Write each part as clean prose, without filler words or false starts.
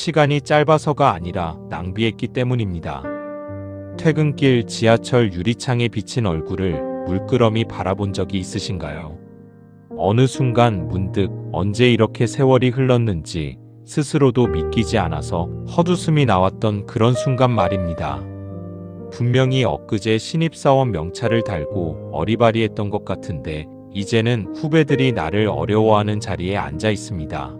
시간이 짧아서가 아니라 낭비했기 때문입니다. 퇴근길 지하철 유리창에 비친 얼굴을 물끄러미 바라본 적이 있으신가요? 어느 순간 문득 언제 이렇게 세월이 흘렀는지 스스로도 믿기지 않아서 헛웃음이 나왔던 그런 순간 말입니다. 분명히 엊그제 신입사원 명찰을 달고 어리바리했던 것 같은데 이제는 후배들이 나를 어려워하는 자리에 앉아 있습니다.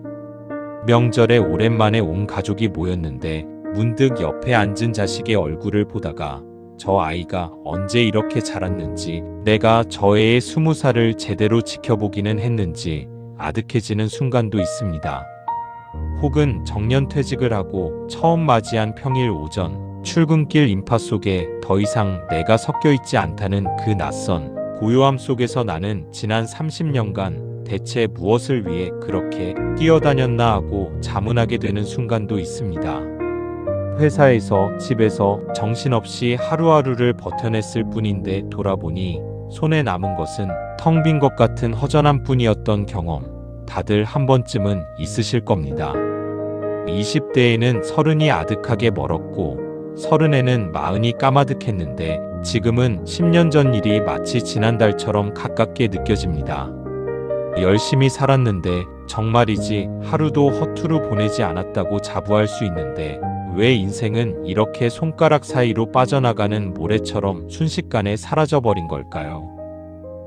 명절에 오랜만에 온 가족이 모였는데 문득 옆에 앉은 자식의 얼굴을 보다가 저 아이가 언제 이렇게 자랐는지, 내가 저 애의 20살을 제대로 지켜보기는 했는지 아득해지는 순간도 있습니다. 혹은 정년퇴직을 하고 처음 맞이한 평일 오전, 출근길 인파 속에 더 이상 내가 섞여 있지 않다는 그 낯선 고요함 속에서 나는 지난 30년간 대체 무엇을 위해 그렇게 뛰어다녔나 하고 자문하게 되는 순간도 있습니다. 회사에서, 집에서 정신없이 하루하루를 버텨냈을 뿐인데 돌아보니 손에 남은 것은 텅 빈 것 같은 허전함 뿐이었던 경험, 다들 한 번쯤은 있으실 겁니다. 20대에는 30이 아득하게 멀었고 30에는 40이 까마득했는데 지금은 10년 전 일이 마치 지난달처럼 가깝게 느껴집니다. 열심히 살았는데 정말이지 하루도 허투루 보내지 않았다고 자부할 수 있는데 왜 인생은 이렇게 손가락 사이로 빠져나가는 모래처럼 순식간에 사라져버린 걸까요?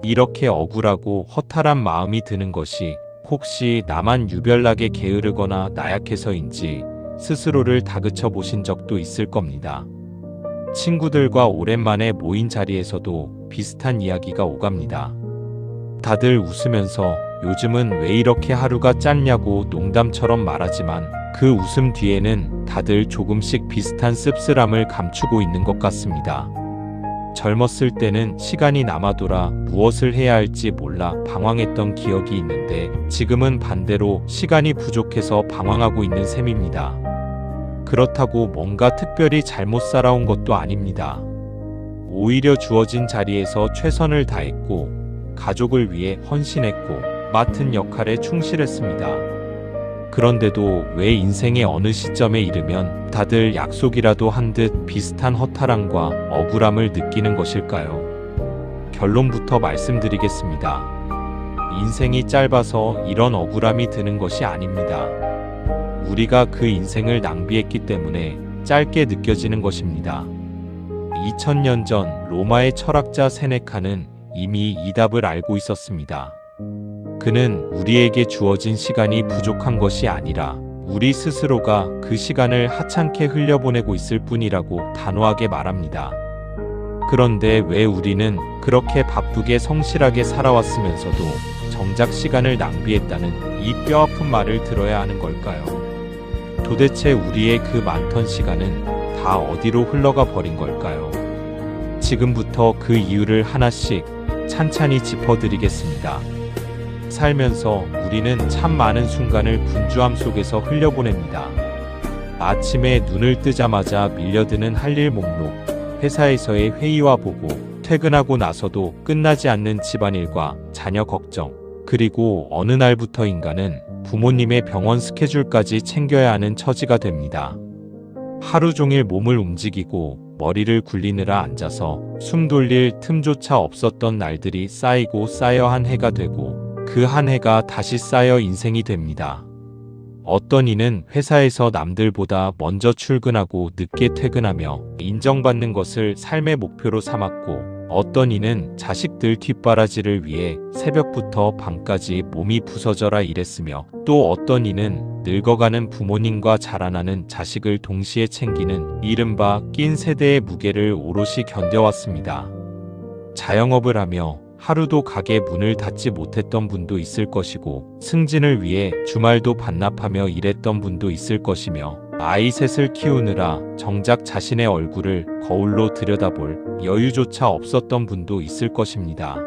이렇게 억울하고 허탈한 마음이 드는 것이 혹시 나만 유별나게 게으르거나 나약해서인지 스스로를 다그쳐 보신 적도 있을 겁니다. 친구들과 오랜만에 모인 자리에서도 비슷한 이야기가 오갑니다. 다들 웃으면서 요즘은 왜 이렇게 하루가 짧냐고 농담처럼 말하지만 그 웃음 뒤에는 다들 조금씩 비슷한 씁쓸함을 감추고 있는 것 같습니다. 젊었을 때는 시간이 남아돌아 무엇을 해야 할지 몰라 방황했던 기억이 있는데 지금은 반대로 시간이 부족해서 방황하고 있는 셈입니다. 그렇다고 뭔가 특별히 잘못 살아온 것도 아닙니다. 오히려 주어진 자리에서 최선을 다했고 가족을 위해 헌신했고 맡은 역할에 충실했습니다. 그런데도 왜 인생의 어느 시점에 이르면 다들 약속이라도 한 듯 비슷한 허탈함과 억울함을 느끼는 것일까요? 결론부터 말씀드리겠습니다. 인생이 짧아서 이런 억울함이 드는 것이 아닙니다. 우리가 그 인생을 낭비했기 때문에 짧게 느껴지는 것입니다. 2000년 전 로마의 철학자 세네카는 이미 이 답을 알고 있었습니다. 그는 우리에게 주어진 시간이 부족한 것이 아니라 우리 스스로가 그 시간을 하찮게 흘려보내고 있을 뿐이라고 단호하게 말합니다. 그런데 왜 우리는 그렇게 바쁘게 성실하게 살아왔으면서도 정작 시간을 낭비했다는 이 뼈아픈 말을 들어야 하는 걸까요? 도대체 우리의 그 많던 시간은 다 어디로 흘러가 버린 걸까요? 지금부터 그 이유를 하나씩 찬찬히 짚어드리겠습니다. 살면서 우리는 참 많은 순간을 분주함 속에서 흘려보냅니다. 아침에 눈을 뜨자마자 밀려드는 할 일 목록, 회사에서의 회의와 보고, 퇴근하고 나서도 끝나지 않는 집안일과 자녀 걱정, 그리고 어느 날부터인가는 부모님의 병원 스케줄까지 챙겨야 하는 처지가 됩니다. 하루 종일 몸을 움직이고 머리를 굴리느라 앉아서 숨 돌릴 틈조차 없었던 날들이 쌓이고 쌓여 한 해가 되고 그 한 해가 다시 쌓여 인생이 됩니다. 어떤 이는 회사에서 남들보다 먼저 출근하고 늦게 퇴근하며 인정받는 것을 삶의 목표로 삼았고, 어떤 이는 자식들 뒷바라지를 위해 새벽부터 밤까지 몸이 부서져라 일했으며, 또 어떤 이는 늙어가는 부모님과 자라나는 자식을 동시에 챙기는 이른바 낀 세대의 무게를 오롯이 견뎌왔습니다. 자영업을 하며 하루도 가게 문을 닫지 못했던 분도 있을 것이고, 승진을 위해 주말도 반납하며 일했던 분도 있을 것이며, 아이 셋을 키우느라 정작 자신의 얼굴을 거울로 들여다볼 여유조차 없었던 분도 있을 것입니다.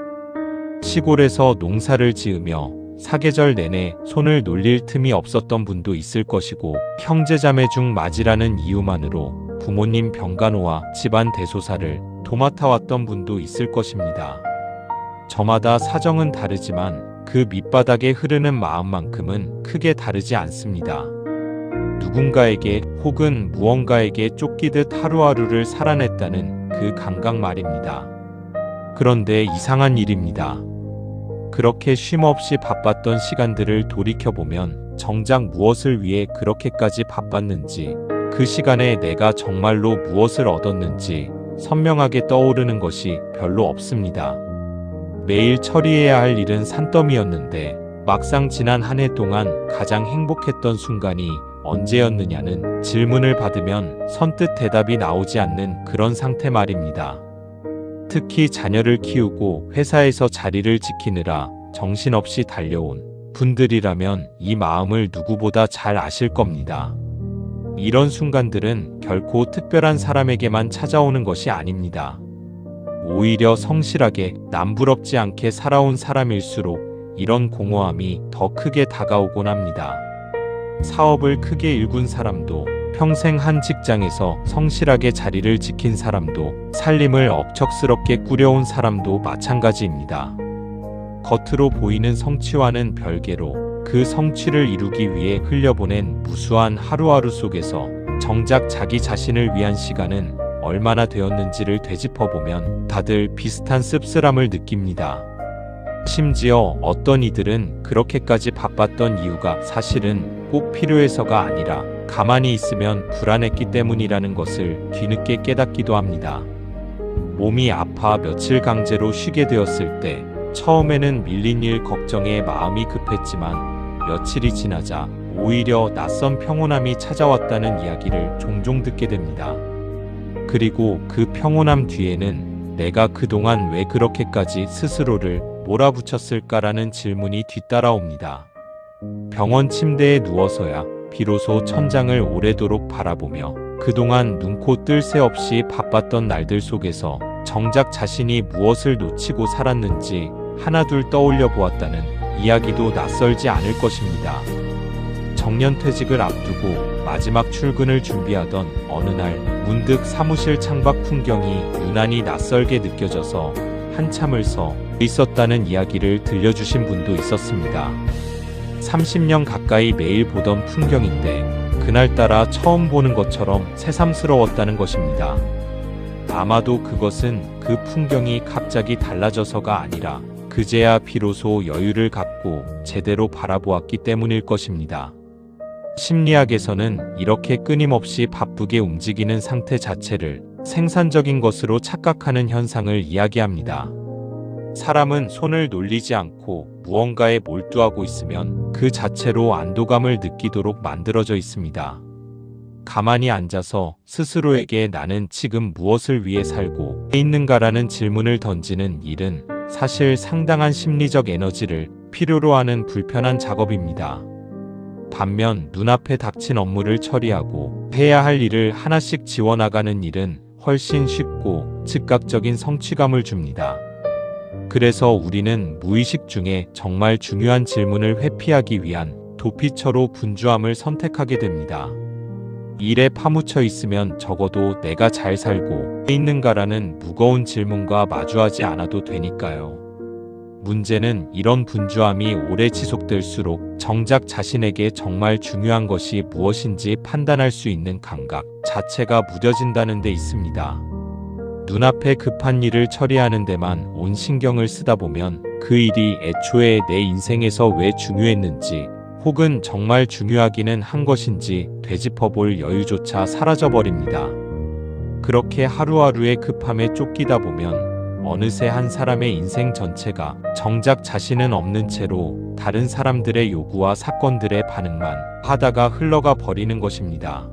시골에서 농사를 지으며 사계절 내내 손을 놀릴 틈이 없었던 분도 있을 것이고, 형제자매 중 맞이라는 이유만으로 부모님 병간호와 집안 대소사를 도맡아왔던 분도 있을 것입니다. 저마다 사정은 다르지만 그 밑바닥에 흐르는 마음만큼은 크게 다르지 않습니다. 누군가에게 혹은 무언가에게 쫓기듯 하루하루를 살아냈다는 그 감각 말입니다. 그런데 이상한 일입니다. 그렇게 쉼없이 바빴던 시간들을 돌이켜보면 정작 무엇을 위해 그렇게까지 바빴는지, 그 시간에 내가 정말로 무엇을 얻었는지 선명하게 떠오르는 것이 별로 없습니다. 매일 처리해야 할 일은 산더미였는데 막상 지난 한 해 동안 가장 행복했던 순간이 언제였느냐는 질문을 받으면 선뜻 대답이 나오지 않는 그런 상태 말입니다. 특히 자녀를 키우고 회사에서 자리를 지키느라 정신없이 달려온 분들이라면 이 마음을 누구보다 잘 아실 겁니다. 이런 순간들은 결코 특별한 사람에게만 찾아오는 것이 아닙니다. 오히려 성실하게 남부럽지 않게 살아온 사람일수록 이런 공허함이 더 크게 다가오곤 합니다. 사업을 크게 일군 사람도, 평생 한 직장에서 성실하게 자리를 지킨 사람도, 살림을 억척스럽게 꾸려온 사람도 마찬가지입니다. 겉으로 보이는 성취와는 별개로 그 성취를 이루기 위해 흘려보낸 무수한 하루하루 속에서 정작 자기 자신을 위한 시간은 얼마나 되었는지를 되짚어보면 다들 비슷한 씁쓸함을 느낍니다. 심지어 어떤 이들은 그렇게까지 바빴던 이유가 사실은 꼭 필요해서가 아니라 가만히 있으면 불안했기 때문이라는 것을 뒤늦게 깨닫기도 합니다. 몸이 아파 며칠 강제로 쉬게 되었을 때 처음에는 밀린 일 걱정에 마음이 급했지만 며칠이 지나자 오히려 낯선 평온함이 찾아왔다는 이야기를 종종 듣게 됩니다. 그리고 그 평온함 뒤에는 내가 그동안 왜 그렇게까지 스스로를 몰아붙였을까라는 질문이 뒤따라옵니다. 병원 침대에 누워서야 비로소 천장을 오래도록 바라보며 그동안 눈코 뜰 새 없이 바빴던 날들 속에서 정작 자신이 무엇을 놓치고 살았는지 하나둘 떠올려 보았다는 이야기도 낯설지 않을 것입니다. 정년퇴직을 앞두고 마지막 출근을 준비하던 어느 날 문득 사무실 창밖 풍경이 유난히 낯설게 느껴져서 한참을 서 있었다는 이야기를 들려주신 분도 있었습니다. 30년 가까이 매일 보던 풍경인데 그날따라 처음 보는 것처럼 새삼스러웠다는 것입니다. 아마도 그것은 그 풍경이 갑자기 달라져서가 아니라 그제야 비로소 여유를 갖고 제대로 바라보았기 때문일 것입니다. 심리학에서는 이렇게 끊임없이 바쁘게 움직이는 상태 자체를 생산적인 것으로 착각하는 현상을 이야기합니다. 사람은 손을 놀리지 않고 무언가에 몰두하고 있으면 그 자체로 안도감을 느끼도록 만들어져 있습니다. 가만히 앉아서 스스로에게 나는 지금 무엇을 위해 살고 있는가라는 질문을 던지는 일은 사실 상당한 심리적 에너지를 필요로 하는 불편한 작업입니다. 반면 눈앞에 닥친 업무를 처리하고 해야 할 일을 하나씩 지워나가는 일은 훨씬 쉽고 즉각적인 성취감을 줍니다. 그래서 우리는 무의식 중에 정말 중요한 질문을 회피하기 위한 도피처로 분주함을 선택하게 됩니다. 일에 파묻혀 있으면 적어도 내가 잘 살고 있는가라는 무거운 질문과 마주하지 않아도 되니까요. 문제는 이런 분주함이 오래 지속될수록 정작 자신에게 정말 중요한 것이 무엇인지 판단할 수 있는 감각 자체가 무뎌진다는 데 있습니다. 눈앞에 급한 일을 처리하는 데만 온 신경을 쓰다 보면 그 일이 애초에 내 인생에서 왜 중요했는지 혹은 정말 중요하기는 한 것인지 되짚어볼 여유조차 사라져버립니다. 그렇게 하루하루의 급함에 쫓기다 보면 어느새 한 사람의 인생 전체가 정작 자신은 없는 채로 다른 사람들의 요구와 사건들의 반응만 하다가 흘러가 버리는 것입니다.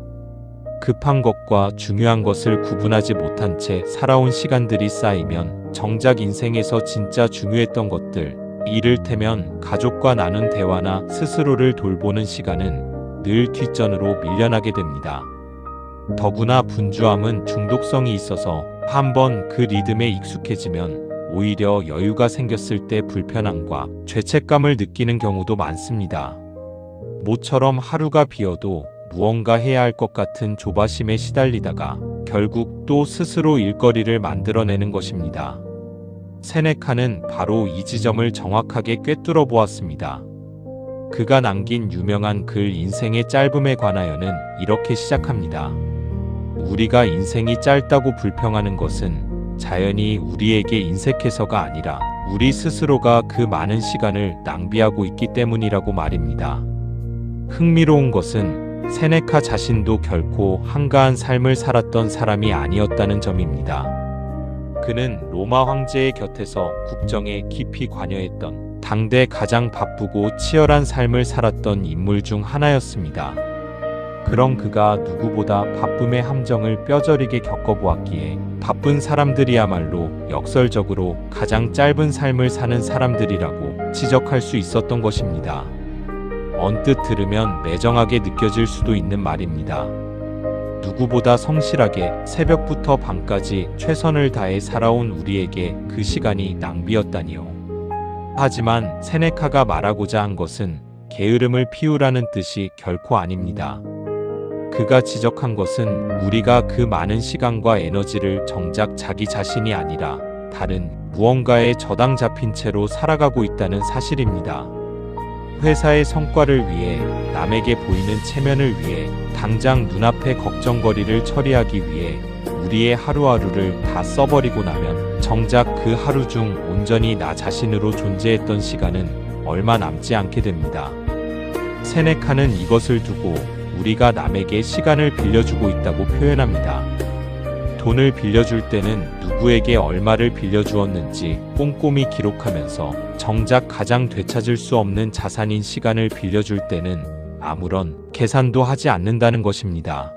급한 것과 중요한 것을 구분하지 못한 채 살아온 시간들이 쌓이면 정작 인생에서 진짜 중요했던 것들, 이를테면 가족과 나눈 대화나 스스로를 돌보는 시간은 늘 뒷전으로 밀려나게 됩니다. 더구나 분주함은 중독성이 있어서 한번 그 리듬에 익숙해지면 오히려 여유가 생겼을 때 불편함과 죄책감을 느끼는 경우도 많습니다. 모처럼 하루가 비어도 무언가 해야 할 것 같은 조바심에 시달리다가 결국 또 스스로 일거리를 만들어내는 것입니다. 세네카는 바로 이 지점을 정확하게 꿰뚫어 보았습니다. 그가 남긴 유명한 글 인생의 짧음에 관하여는 이렇게 시작합니다. 우리가 인생이 짧다고 불평하는 것은 자연히 우리에게 인색해서가 아니라 우리 스스로가 그 많은 시간을 낭비하고 있기 때문이라고 말입니다. 흥미로운 것은 세네카 자신도 결코 한가한 삶을 살았던 사람이 아니었다는 점입니다. 그는 로마 황제의 곁에서 국정에 깊이 관여했던 당대 가장 바쁘고 치열한 삶을 살았던 인물 중 하나였습니다. 그런 그가 누구보다 바쁨의 함정을 뼈저리게 겪어보았기에 바쁜 사람들이야말로 역설적으로 가장 짧은 삶을 사는 사람들이라고 지적할 수 있었던 것입니다. 언뜻 들으면 매정하게 느껴질 수도 있는 말입니다. 누구보다 성실하게 새벽부터 밤까지 최선을 다해 살아온 우리에게 그 시간이 낭비였다니요. 하지만 세네카가 말하고자 한 것은 게으름을 피우라는 뜻이 결코 아닙니다. 그가 지적한 것은 우리가 그 많은 시간과 에너지를 정작 자기 자신이 아니라 다른 무언가에 저당 잡힌 채로 살아가고 있다는 사실입니다. 회사의 성과를 위해, 남에게 보이는 체면을 위해, 당장 눈앞의 걱정거리를 처리하기 위해 우리의 하루하루를 다 써버리고 나면 정작 그 하루 중 온전히 나 자신으로 존재했던 시간은 얼마 남지 않게 됩니다. 세네카는 이것을 두고 우리가 남에게 시간을 빌려주고 있다고 표현합니다. 돈을 빌려줄 때는 누구에게 얼마를 빌려주었는지 꼼꼼히 기록하면서 정작 가장 되찾을 수 없는 자산인 시간을 빌려줄 때는 아무런 계산도 하지 않는다는 것입니다.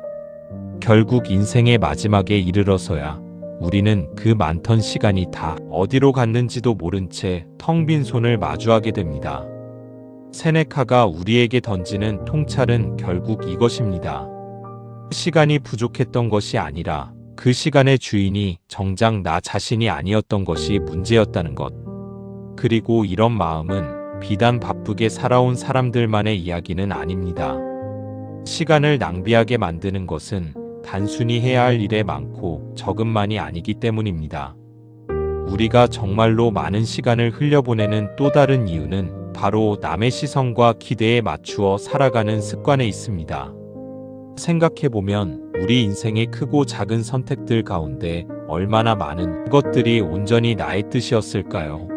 결국 인생의 마지막에 이르러서야 우리는 그 많던 시간이 다 어디로 갔는지도 모른 채 텅 빈 손을 마주하게 됩니다. 세네카가 우리에게 던지는 통찰은 결국 이것입니다. 시간이 부족했던 것이 아니라 그 시간의 주인이 정작 나 자신이 아니었던 것이 문제였다는 것. 그리고 이런 마음은 비단 바쁘게 살아온 사람들만의 이야기는 아닙니다. 시간을 낭비하게 만드는 것은 단순히 해야 할 일에 많고 적음만이 아니기 때문입니다. 우리가 정말로 많은 시간을 흘려보내는 또 다른 이유는 바로 남의 시선과 기대에 맞추어 살아가는 습관에 있습니다. 생각해보면 우리 인생의 크고 작은 선택들 가운데 얼마나 많은 것들이 온전히 나의 뜻이었을까요?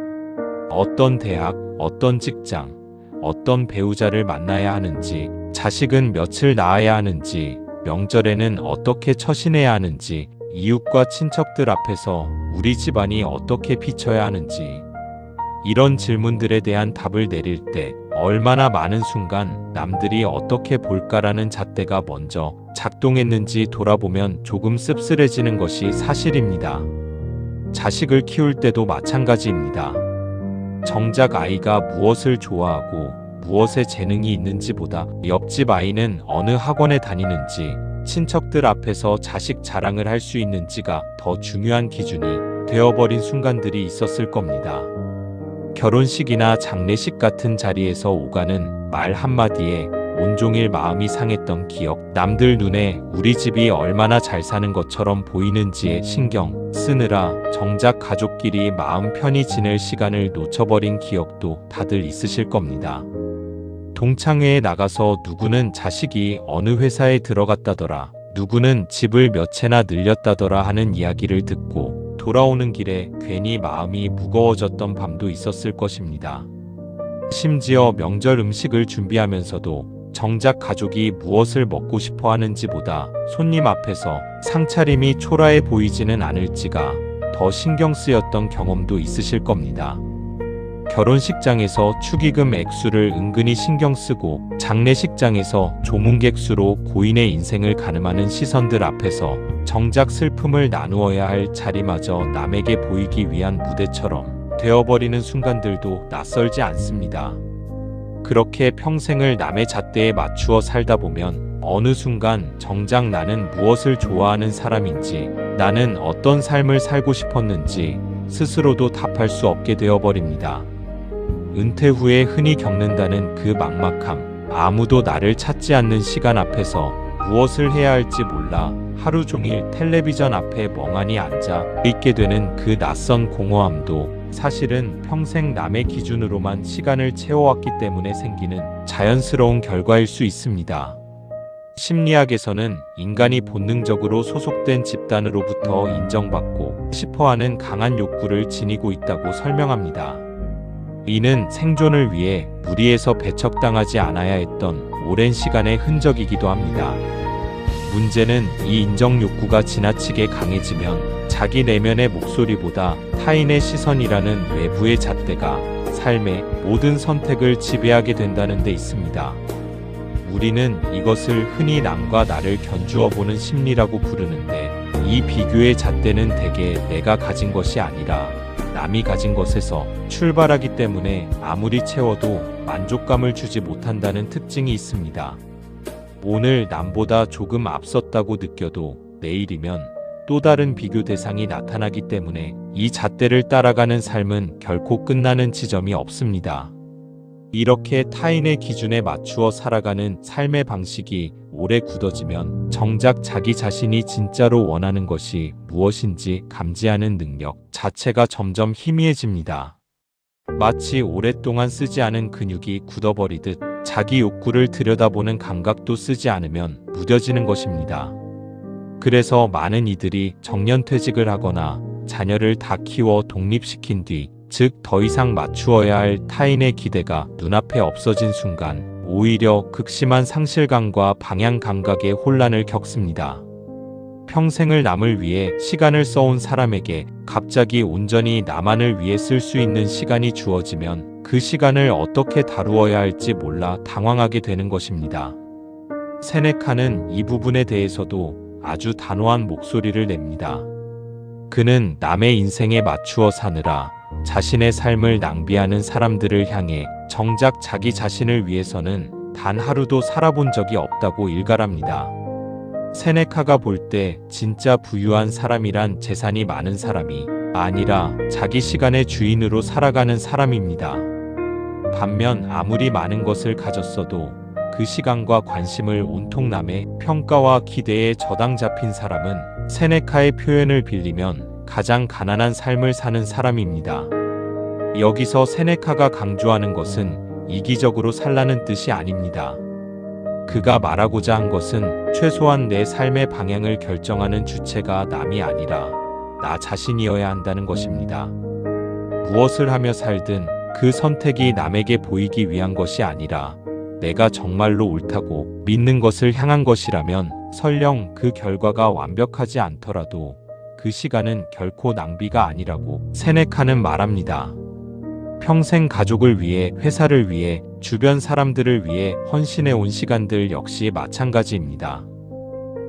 어떤 대학, 어떤 직장, 어떤 배우자를 만나야 하는지, 자식은 며칠 낳아야 하는지, 명절에는 어떻게 처신해야 하는지, 이웃과 친척들 앞에서 우리 집안이 어떻게 비춰야 하는지, 이런 질문들에 대한 답을 내릴 때 얼마나 많은 순간 남들이 어떻게 볼까라는 잣대가 먼저 작동했는지 돌아보면 조금 씁쓸해지는 것이 사실입니다. 자식을 키울 때도 마찬가지입니다. 정작 아이가 무엇을 좋아하고 무엇에 재능이 있는지보다 옆집 아이는 어느 학원에 다니는지, 친척들 앞에서 자식 자랑을 할 수 있는지가 더 중요한 기준이 되어버린 순간들이 있었을 겁니다. 결혼식이나 장례식 같은 자리에서 오가는 말 한마디에 온종일 마음이 상했던 기억, 남들 눈에 우리 집이 얼마나 잘 사는 것처럼 보이는지에 신경 쓰느라 정작 가족끼리 마음 편히 지낼 시간을 놓쳐버린 기억도 다들 있으실 겁니다. 동창회에 나가서 누구는 자식이 어느 회사에 들어갔다더라, 누구는 집을 몇 채나 늘렸다더라 하는 이야기를 듣고 돌아오는 길에 괜히 마음이 무거워졌던 밤도 있었을 것입니다. 심지어 명절 음식을 준비하면서도 정작 가족이 무엇을 먹고 싶어 하는지보다 손님 앞에서 상차림이 초라해 보이지는 않을지가 더 신경 쓰였던 경험도 있으실 겁니다. 결혼식장에서 축의금 액수를 은근히 신경 쓰고 장례식장에서 조문객 수로 고인의 인생을 가늠하는 시선들 앞에서 정작 슬픔을 나누어야 할 자리마저 남에게 보이기 위한 무대처럼 되어버리는 순간들도 낯설지 않습니다. 그렇게 평생을 남의 잣대에 맞추어 살다 보면 어느 순간 정작 나는 무엇을 좋아하는 사람인지, 나는 어떤 삶을 살고 싶었는지 스스로도 답할 수 없게 되어버립니다. 은퇴 후에 흔히 겪는다는 그 막막함, 아무도 나를 찾지 않는 시간 앞에서 무엇을 해야 할지 몰라 하루 종일 텔레비전 앞에 멍하니 앉아 있게 되는 그 낯선 공허함도 사실은 평생 남의 기준으로만 시간을 채워왔기 때문에 생기는 자연스러운 결과일 수 있습니다. 심리학에서는 인간이 본능적으로 소속된 집단으로부터 인정받고 싶어하는 강한 욕구를 지니고 있다고 설명합니다. 이는 생존을 위해 무리에서 배척당하지 않아야 했던 오랜 시간의 흔적이기도 합니다. 문제는 이 인정 욕구가 지나치게 강해지면 자기 내면의 목소리보다 타인의 시선이라는 외부의 잣대가 삶의 모든 선택을 지배하게 된다는 데 있습니다. 우리는 이것을 흔히 남과 나를 견주어 보는 심리라고 부르는데, 이 비교의 잣대는 대개 내가 가진 것이 아니라 남이 가진 것에서 출발하기 때문에 아무리 채워도 만족감을 주지 못한다는 특징이 있습니다. 오늘 남보다 조금 앞섰다고 느껴도 내일이면 또 다른 비교 대상이 나타나기 때문에 이 잣대를 따라가는 삶은 결코 끝나는 지점이 없습니다. 이렇게 타인의 기준에 맞추어 살아가는 삶의 방식이 오래 굳어지면 정작 자기 자신이 진짜로 원하는 것이 무엇인지 감지하는 능력 자체가 점점 희미해집니다. 마치 오랫동안 쓰지 않은 근육이 굳어버리듯 자기 욕구를 들여다보는 감각도 쓰지 않으면 무뎌지는 것입니다. 그래서 많은 이들이 정년퇴직을 하거나 자녀를 다 키워 독립시킨 뒤, 즉 더 이상 맞추어야 할 타인의 기대가 눈앞에 없어진 순간 오히려 극심한 상실감과 방향 감각의 혼란을 겪습니다. 평생을 남을 위해 시간을 써온 사람에게 갑자기 온전히 나만을 위해 쓸 수 있는 시간이 주어지면 그 시간을 어떻게 다루어야 할지 몰라 당황하게 되는 것입니다. 세네카는 이 부분에 대해서도 아주 단호한 목소리를 냅니다. 그는 남의 인생에 맞추어 사느라 자신의 삶을 낭비하는 사람들을 향해 정작 자기 자신을 위해서는 단 하루도 살아본 적이 없다고 일갈합니다. 세네카가 볼 때 진짜 부유한 사람이란 재산이 많은 사람이 아니라 자기 시간의 주인으로 살아가는 사람입니다. 반면 아무리 많은 것을 가졌어도 그 시간과 관심을 온통 남의 평가와 기대에 저당 잡힌 사람은 세네카의 표현을 빌리면 가장 가난한 삶을 사는 사람입니다. 여기서 세네카가 강조하는 것은 이기적으로 살라는 뜻이 아닙니다. 그가 말하고자 한 것은 최소한 내 삶의 방향을 결정하는 주체가 남이 아니라 나 자신이어야 한다는 것입니다. 무엇을 하며 살든 그 선택이 남에게 보이기 위한 것이 아니라 내가 정말로 옳다고 믿는 것을 향한 것이라면 설령 그 결과가 완벽하지 않더라도 그 시간은 결코 낭비가 아니라고 세네카는 말합니다. 평생 가족을 위해, 회사를 위해, 주변 사람들을 위해 헌신해 온 시간들 역시 마찬가지입니다.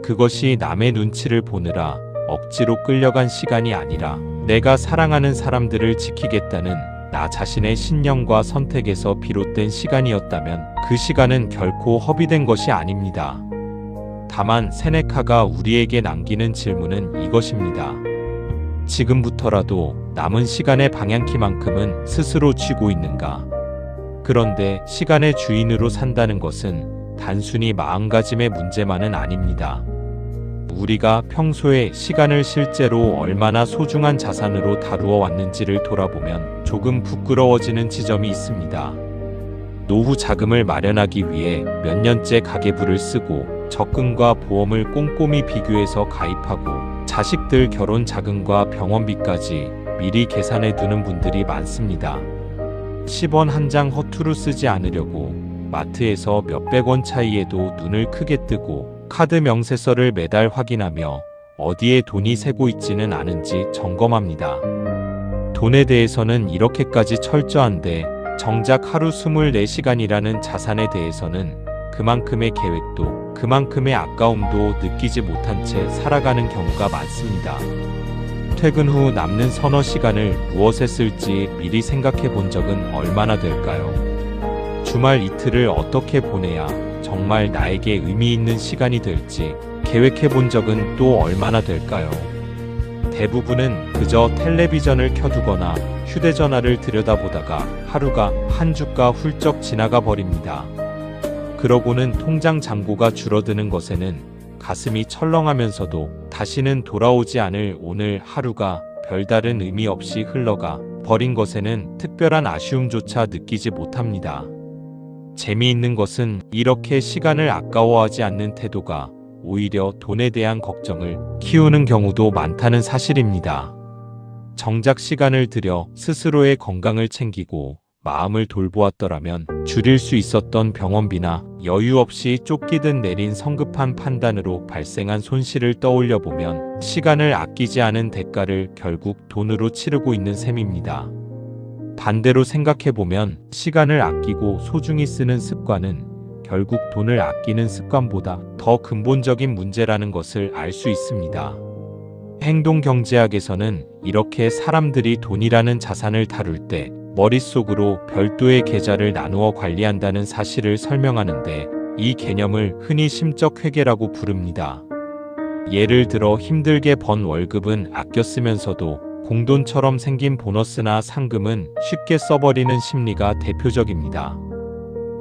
그것이 남의 눈치를 보느라 억지로 끌려간 시간이 아니라 내가 사랑하는 사람들을 지키겠다는 나 자신의 신념과 선택에서 비롯된 시간이었다면 그 시간은 결코 허비된 것이 아닙니다. 다만 세네카가 우리에게 남기는 질문은 이것입니다. 지금부터라도 남은 시간의 방향키만큼은 스스로 쥐고 있는가? 그런데 시간의 주인으로 산다는 것은 단순히 마음가짐의 문제만은 아닙니다. 우리가 평소에 시간을 실제로 얼마나 소중한 자산으로 다루어 왔는지를 돌아보면 조금 부끄러워지는 지점이 있습니다. 노후 자금을 마련하기 위해 몇 년째 가계부를 쓰고 적금과 보험을 꼼꼼히 비교해서 가입하고 자식들 결혼 자금과 병원비까지 미리 계산해 두는 분들이 많습니다. 10원 한 장 허투루 쓰지 않으려고 마트에서 몇백 원 차이에도 눈을 크게 뜨고 카드 명세서를 매달 확인하며 어디에 돈이 새고 있지는 않은지 점검합니다. 돈에 대해서는 이렇게까지 철저한데 정작 하루 24시간이라는 자산에 대해서는 그만큼의 계획도 그만큼의 아까움도 느끼지 못한 채 살아가는 경우가 많습니다. 퇴근 후 남는 서너 시간을 무엇에 쓸지 미리 생각해 본 적은 얼마나 될까요? 주말 이틀을 어떻게 보내야 정말 나에게 의미 있는 시간이 될지 계획해 본 적은 또 얼마나 될까요? 대부분은 그저 텔레비전을 켜두거나 휴대전화를 들여다보다가 하루가 한 주가 훌쩍 지나가 버립니다. 그러고는 통장 잔고가 줄어드는 것에는 가슴이 철렁하면서도 다시는 돌아오지 않을 오늘 하루가 별다른 의미 없이 흘러가 버린 것에는 특별한 아쉬움조차 느끼지 못합니다. 재미있는 것은 이렇게 시간을 아까워하지 않는 태도가 오히려 돈에 대한 걱정을 키우는 경우도 많다는 사실입니다. 정작 시간을 들여 스스로의 건강을 챙기고 마음을 돌보았더라면 줄일 수 있었던 병원비나 여유 없이 쫓기듯 내린 성급한 판단으로 발생한 손실을 떠올려 보면 시간을 아끼지 않은 대가를 결국 돈으로 치르고 있는 셈입니다. 반대로 생각해 보면 시간을 아끼고 소중히 쓰는 습관은 결국 돈을 아끼는 습관보다 더 근본적인 문제라는 것을 알 수 있습니다. 행동경제학에서는 이렇게 사람들이 돈이라는 자산을 다룰 때 머릿속으로 별도의 계좌를 나누어 관리한다는 사실을 설명하는데 이 개념을 흔히 심적 회계라고 부릅니다. 예를 들어 힘들게 번 월급은 아껴 쓰면서도 공돈처럼 생긴 보너스나 상금은 쉽게 써버리는 심리가 대표적입니다.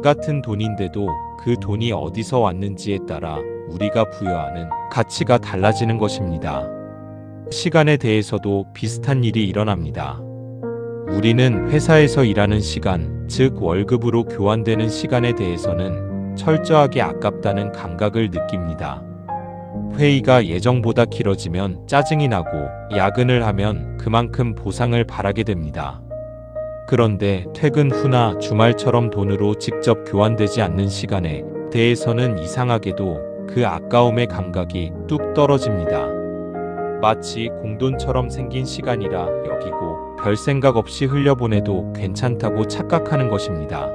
같은 돈인데도 그 돈이 어디서 왔는지에 따라 우리가 부여하는 가치가 달라지는 것입니다. 시간에 대해서도 비슷한 일이 일어납니다. 우리는 회사에서 일하는 시간, 즉 월급으로 교환되는 시간에 대해서는 철저하게 아깝다는 감각을 느낍니다. 회의가 예정보다 길어지면 짜증이 나고 야근을 하면 그만큼 보상을 바라게 됩니다. 그런데 퇴근 후나 주말처럼 돈으로 직접 교환되지 않는 시간에 대해서는 이상하게도 그 아까움의 감각이 뚝 떨어집니다. 마치 공돈처럼 생긴 시간이라 여기고 별 생각 없이 흘려보내도 괜찮다고 착각하는 것입니다.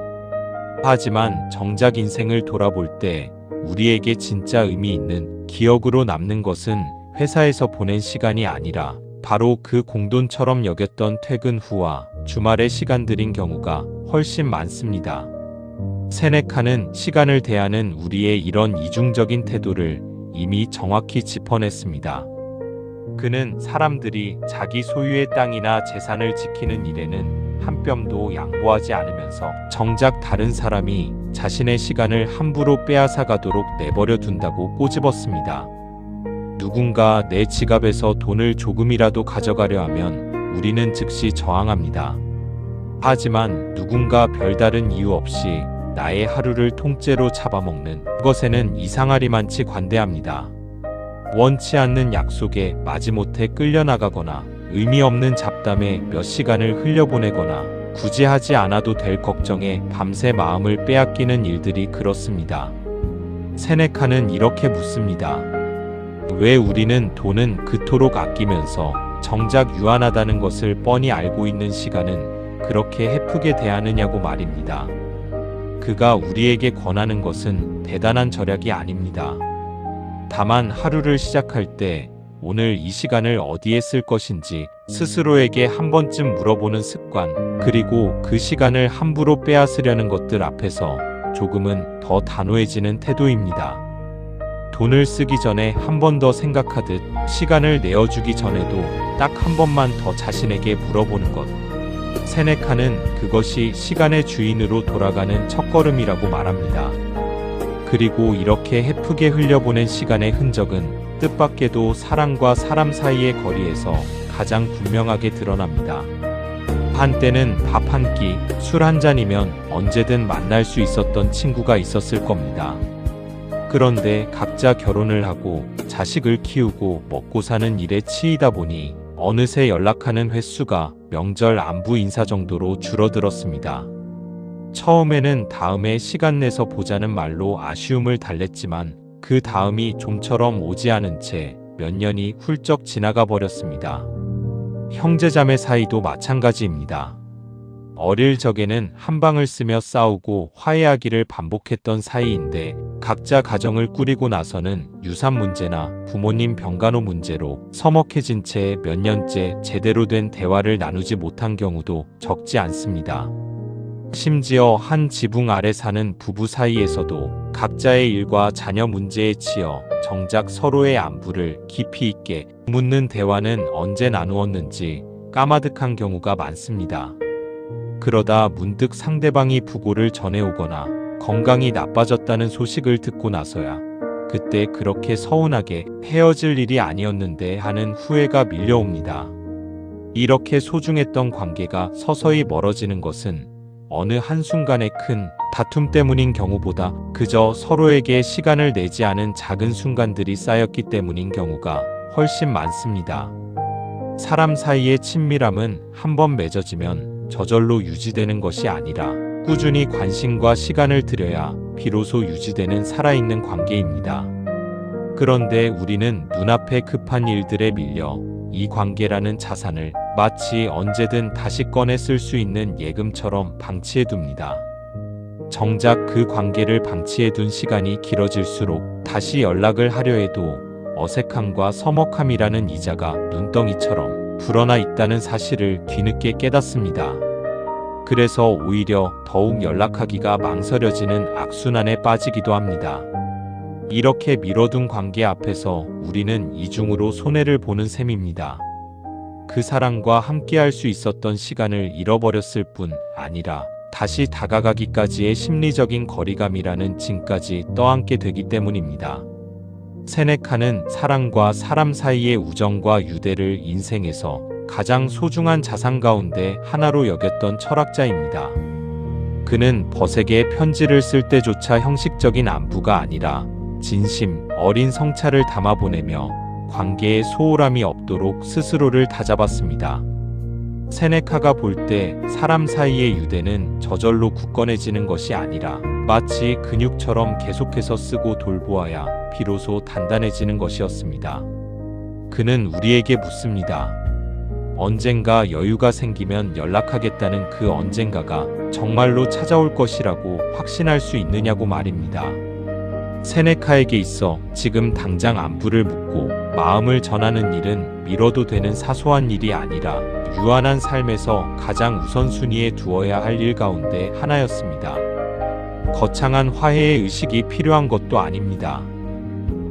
하지만 정작 인생을 돌아볼 때 우리에게 진짜 의미 있는 기억으로 남는 것은 회사에서 보낸 시간이 아니라 바로 그 공돈처럼 여겼던 퇴근 후와 주말의 시간들인 경우가 훨씬 많습니다. 세네카는 시간을 대하는 우리의 이런 이중적인 태도를 이미 정확히 짚어냈습니다. 그는 사람들이 자기 소유의 땅이나 재산을 지키는 일에는 한 뼘도 양보하지 않으면서 정작 다른 사람이 자신의 시간을 함부로 빼앗아 가도록 내버려 둔다고 꼬집었습니다. 누군가 내 지갑에서 돈을 조금이라도 가져가려 하면 우리는 즉시 저항합니다. 하지만 누군가 별다른 이유 없이 나의 하루를 통째로 잡아먹는 그것에는 이상하리만치 관대합니다. 원치 않는 약속에 마지못해 끌려나가거나 의미 없는 잡담에 몇 시간을 흘려보내거나 굳이 하지 않아도 될 걱정에 밤새 마음을 빼앗기는 일들이 그렇습니다. 세네카는 이렇게 묻습니다. 왜 우리는 돈은 그토록 아끼면서 정작 유한하다는 것을 뻔히 알고 있는 시간은 그렇게 헤프게 대하느냐고 말입니다. 그가 우리에게 권하는 것은 대단한 절약이 아닙니다. 다만 하루를 시작할 때 오늘 이 시간을 어디에 쓸 것인지 스스로에게 한 번쯤 물어보는 습관, 그리고 그 시간을 함부로 빼앗으려는 것들 앞에서 조금은 더 단호해지는 태도입니다. 돈을 쓰기 전에 한 번 더 생각하듯 시간을 내어주기 전에도 딱 한 번만 더 자신에게 물어보는 것. 세네카는 그것이 시간의 주인으로 돌아가는 첫걸음이라고 말합니다. 그리고 이렇게 헤프게 흘려보낸 시간의 흔적은 뜻밖에도 사람과 사람 사이의 거리에서 가장 분명하게 드러납니다. 한때는 밥 한 끼, 술 한 잔이면 언제든 만날 수 있었던 친구가 있었을 겁니다. 그런데 각자 결혼을 하고 자식을 키우고 먹고 사는 일에 치이다 보니 어느새 연락하는 횟수가 명절 안부 인사 정도로 줄어들었습니다. 처음에는 다음에 시간 내서 보자는 말로 아쉬움을 달랬지만 그 다음이 좀처럼 오지 않은 채 몇 년이 훌쩍 지나가 버렸습니다. 형제자매 사이도 마찬가지입니다. 어릴 적에는 한 방을 쓰며 싸우고 화해하기를 반복했던 사이인데 각자 가정을 꾸리고 나서는 유산 문제나 부모님 병간호 문제로 서먹해진 채 몇 년째 제대로 된 대화를 나누지 못한 경우도 적지 않습니다. 심지어 한 지붕 아래 사는 부부 사이에서도 각자의 일과 자녀 문제에 치여 정작 서로의 안부를 깊이 있게 묻는 대화는 언제 나누었는지 까마득한 경우가 많습니다. 그러다 문득 상대방이 부고를 전해오거나 건강이 나빠졌다는 소식을 듣고 나서야 그때 그렇게 서운하게 헤어질 일이 아니었는데 하는 후회가 밀려옵니다. 이렇게 소중했던 관계가 서서히 멀어지는 것은 어느 한순간의 큰 다툼 때문인 경우보다 그저 서로에게 시간을 내지 않은 작은 순간들이 쌓였기 때문인 경우가 훨씬 많습니다. 사람 사이의 친밀함은 한번 맺어지면 저절로 유지되는 것이 아니라 꾸준히 관심과 시간을 들여야 비로소 유지되는 살아있는 관계입니다. 그런데 우리는 눈앞에 급한 일들에 밀려 이 관계라는 자산을 마치 언제든 다시 꺼내 쓸 수 있는 예금처럼 방치해둡니다. 정작 그 관계를 방치해둔 시간이 길어질수록 다시 연락을 하려 해도 어색함과 서먹함이라는 이자가 눈덩이처럼 불어나 있다는 사실을 뒤늦게 깨닫습니다. 그래서 오히려 더욱 연락하기가 망설여지는 악순환에 빠지기도 합니다. 이렇게 미뤄둔 관계 앞에서 우리는 이중으로 손해를 보는 셈입니다. 그 사람과 함께할 수 있었던 시간을 잃어버렸을 뿐 아니라 다시 다가가기까지의 심리적인 거리감이라는 짐까지 떠안게 되기 때문입니다. 세네카는 사랑과 사람 사이의 우정과 유대를 인생에서 가장 소중한 자산 가운데 하나로 여겼던 철학자입니다. 그는 벗에게 편지를 쓸 때조차 형식적인 안부가 아니라 진심 어린 성찰을 담아 보내며 관계에 소홀함이 없도록 스스로를 다잡았습니다. 세네카가 볼 때 사람 사이의 유대는 저절로 굳건해지는 것이 아니라 마치 근육처럼 계속해서 쓰고 돌보아야 비로소 단단해지는 것이었습니다. 그는 우리에게 묻습니다. 언젠가 여유가 생기면 연락하겠다는 그 언젠가가 정말로 찾아올 것이라고 확신할 수 있느냐고 말입니다. 세네카에게 있어 지금 당장 안부를 묻고 마음을 전하는 일은 미뤄도 되는 사소한 일이 아니라 유한한 삶에서 가장 우선순위에 두어야 할 일 가운데 하나였습니다. 거창한 화해의 의식이 필요한 것도 아닙니다.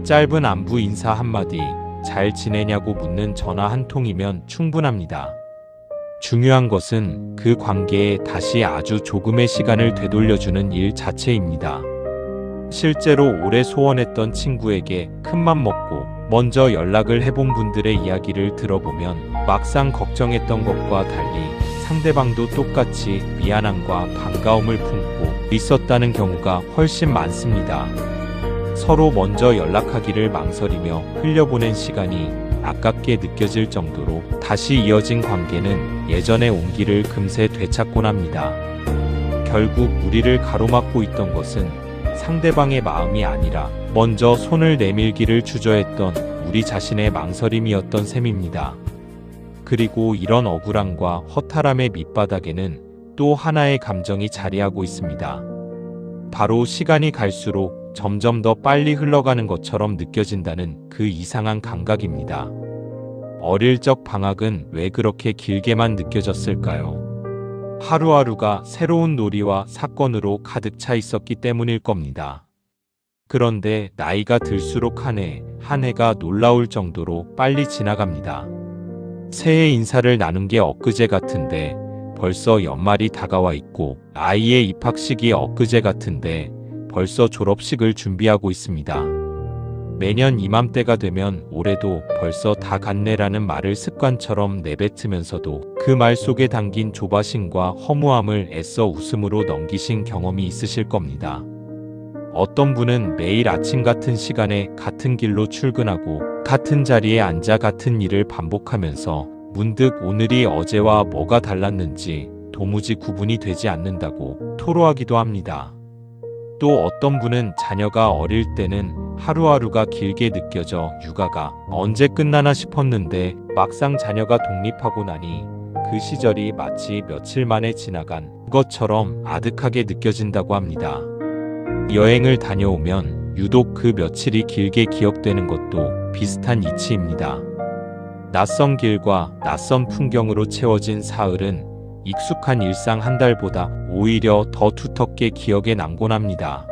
짧은 안부 인사 한마디, 잘 지내냐고 묻는 전화 한 통이면 충분합니다. 중요한 것은 그 관계에 다시 아주 조금의 시간을 되돌려주는 일 자체입니다. 실제로 오래 소원했던 친구에게 큰맘 먹고 먼저 연락을 해본 분들의 이야기를 들어보면 막상 걱정했던 것과 달리 상대방도 똑같이 미안함과 반가움을 품고 있었다는 경우가 훨씬 많습니다. 서로 먼저 연락하기를 망설이며 흘려보낸 시간이 아깝게 느껴질 정도로 다시 이어진 관계는 예전의 온기를 금세 되찾곤 합니다. 결국 우리를 가로막고 있던 것은 상대방의 마음이 아니라 먼저 손을 내밀기를 주저했던 우리 자신의 망설임이었던 셈입니다. 그리고 이런 억울함과 허탈함의 밑바닥에는 또 하나의 감정이 자리하고 있습니다. 바로 시간이 갈수록 점점 더 빨리 흘러가는 것처럼 느껴진다는 그 이상한 감각입니다. 어릴 적 방학은 왜 그렇게 길게만 느껴졌을까요? 하루하루가 새로운 놀이와 사건으로 가득 차 있었기 때문일 겁니다. 그런데 나이가 들수록 한 해, 한 해가 놀라울 정도로 빨리 지나갑니다. 새해 인사를 나눈 게 엊그제 같은데 벌써 연말이 다가와 있고 아이의 입학식이 엊그제 같은데 벌써 졸업식을 준비하고 있습니다. 매년 이맘때가 되면 올해도 벌써 다 갔네라는 말을 습관처럼 내뱉으면서도 그 말 속에 담긴 조바심과 허무함을 애써 웃음으로 넘기신 경험이 있으실 겁니다. 어떤 분은 매일 아침 같은 시간에 같은 길로 출근하고 같은 자리에 앉아 같은 일을 반복하면서 문득 오늘이 어제와 뭐가 달랐는지 도무지 구분이 되지 않는다고 토로하기도 합니다. 또 어떤 분은 자녀가 어릴 때는 하루하루가 길게 느껴져 육아가 언제 끝나나 싶었는데 막상 자녀가 독립하고 나니 그 시절이 마치 며칠 만에 지나간 것처럼 아득하게 느껴진다고 합니다. 여행을 다녀오면 유독 그 며칠이 길게 기억되는 것도 비슷한 이치입니다. 낯선 길과 낯선 풍경으로 채워진 사흘은 익숙한 일상 한 달보다 오히려 더 두텁게 기억에 남곤 합니다.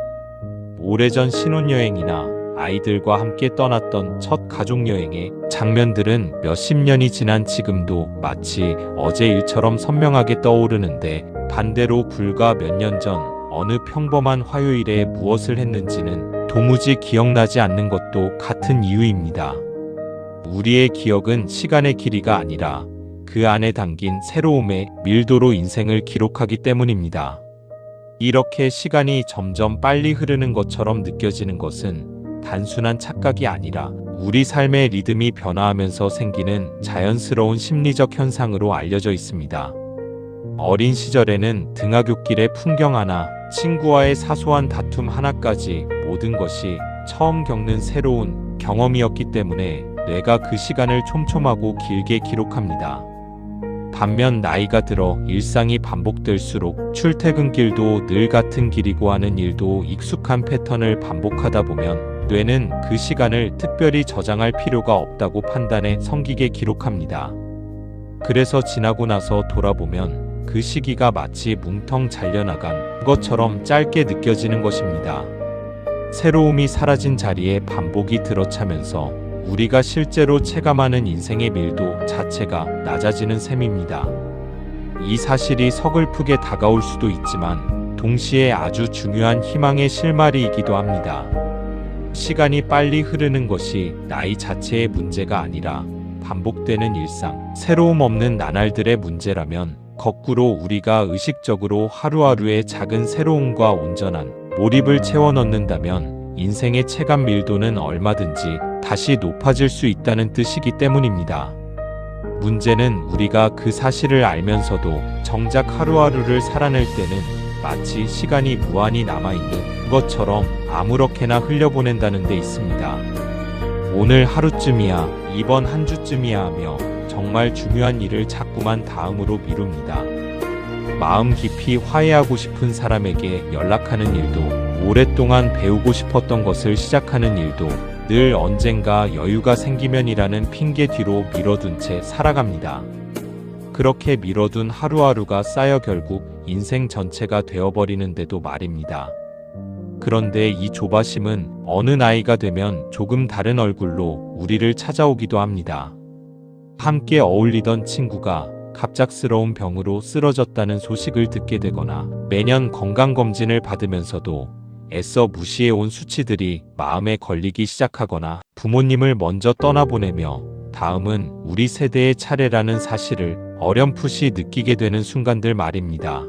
오래전 신혼여행이나 아이들과 함께 떠났던 첫 가족여행의 장면들은 몇십 년이 지난 지금도 마치 어제 일처럼 선명하게 떠오르는데 반대로 불과 몇 년 전 어느 평범한 화요일에 무엇을 했는지는 도무지 기억나지 않는 것도 같은 이유입니다. 우리의 기억은 시간의 길이가 아니라 그 안에 담긴 새로움의 밀도로 인생을 기록하기 때문입니다. 이렇게 시간이 점점 빨리 흐르는 것처럼 느껴지는 것은 단순한 착각이 아니라 우리 삶의 리듬이 변화하면서 생기는 자연스러운 심리적 현상으로 알려져 있습니다. 어린 시절에는 등하굣길의 풍경 하나, 친구와의 사소한 다툼 하나까지 모든 것이 처음 겪는 새로운 경험이었기 때문에 뇌가 그 시간을 촘촘하고 길게 기록합니다. 반면 나이가 들어 일상이 반복될수록 출퇴근길도 늘 같은 길이고 하는 일도 익숙한 패턴을 반복하다 보면 뇌는 그 시간을 특별히 저장할 필요가 없다고 판단해 섬기게 기록합니다. 그래서 지나고 나서 돌아보면 그 시기가 마치 뭉텅 잘려나간 것처럼 짧게 느껴지는 것입니다. 새로움이 사라진 자리에 반복이 들어차면서 우리가 실제로 체감하는 인생의 밀도 자체가 낮아지는 셈입니다. 이 사실이 서글프게 다가올 수도 있지만 동시에 아주 중요한 희망의 실마리이기도 합니다. 시간이 빨리 흐르는 것이 나이 자체의 문제가 아니라 반복되는 일상, 새로움 없는 나날들의 문제라면 거꾸로 우리가 의식적으로 하루하루의 작은 새로움과 온전한 몰입을 채워 넣는다면 인생의 체감 밀도는 얼마든지 다시 높아질 수 있다는 뜻이기 때문입니다. 문제는 우리가 그 사실을 알면서도 정작 하루하루를 살아낼 때는 마치 시간이 무한히 남아있는 것처럼 아무렇게나 흘려보낸다는 데 있습니다. 오늘 하루쯤이야, 이번 한 주쯤이야 하며 정말 중요한 일을 자꾸만 다음으로 미룹니다. 마음 깊이 화해하고 싶은 사람에게 연락하는 일도, 오랫동안 배우고 싶었던 것을 시작하는 일도 늘 언젠가 여유가 생기면이라는 핑계 뒤로 미뤄둔 채 살아갑니다. 그렇게 미뤄둔 하루하루가 쌓여 결국 인생 전체가 되어버리는데도 말입니다. 그런데 이 조바심은 어느 나이가 되면 조금 다른 얼굴로 우리를 찾아오기도 합니다. 함께 어울리던 친구가 갑작스러운 병으로 쓰러졌다는 소식을 듣게 되거나 매년 건강검진을 받으면서도 애써 무시해온 수치들이 마음에 걸리기 시작하거나 부모님을 먼저 떠나보내며 다음은 우리 세대의 차례라는 사실을 어렴풋이 느끼게 되는 순간들 말입니다.